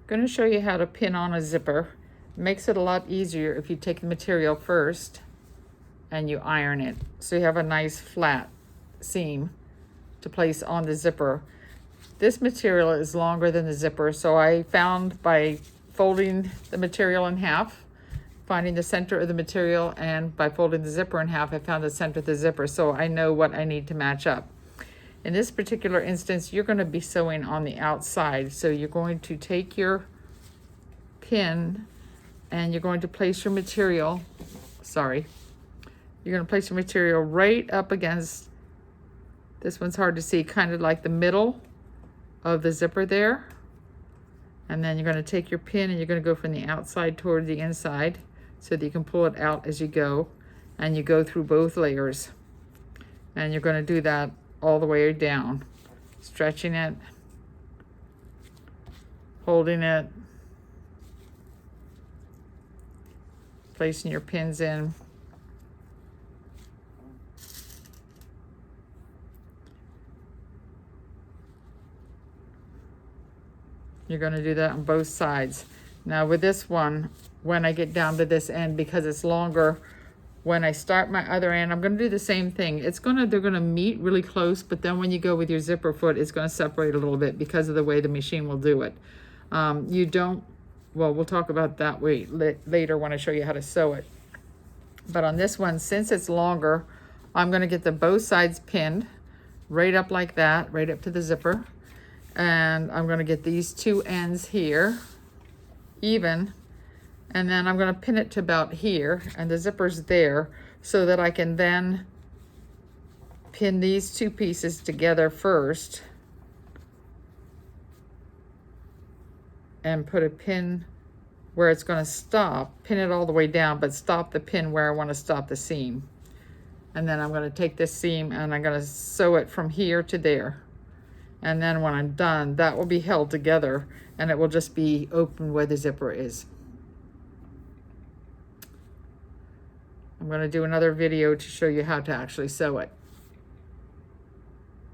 going to show you how to pin on a zipper. It makes it a lot easier if you take the material first and you iron it, so you have a nice flat seam to place on the zipper. This material is longer than the zipper, so I found by folding the material in half, finding the center of the material, and by folding the zipper in half, I found the center of the zipper, so I know what I need to match up. In this particular instance, you're going to be sewing on the outside, so you're going to take your pin and you're going to place your material, you're going to place your material right up against, this one's hard to see, kind of like the middle of the zipper there. And then you're going to take your pin and you're going to go from the outside toward the inside so that you can pull it out as you go. And you go through both layers. And you're going to do that all the way down, stretching it, holding it, placing your pins in. You're going to do that on both sides. Now with this one, when I get down to this end, because it's longer, when I start my other end, I'm going to do the same thing. They're going to meet really close, but then when you go with your zipper foot, it's going to separate a little bit because of the way the machine will do it. We'll talk about that later when I show you how to sew it. But on this one, since it's longer, I'm going to get both sides pinned right up like that, right up to the zipper. And I'm going to get these two ends here even, and then I'm going to pin it to about here, and the zipper's there, so that I can then pin these two pieces together first and put a pin where it's going to stop, pin it all the way down, but stop the pin where I want to stop the seam. And then I'm going to take this seam and I'm going to sew it from here to there. And then when I'm done, that will be held together and it will just be open where the zipper is. I'm going to do another video to show you how to actually sew it.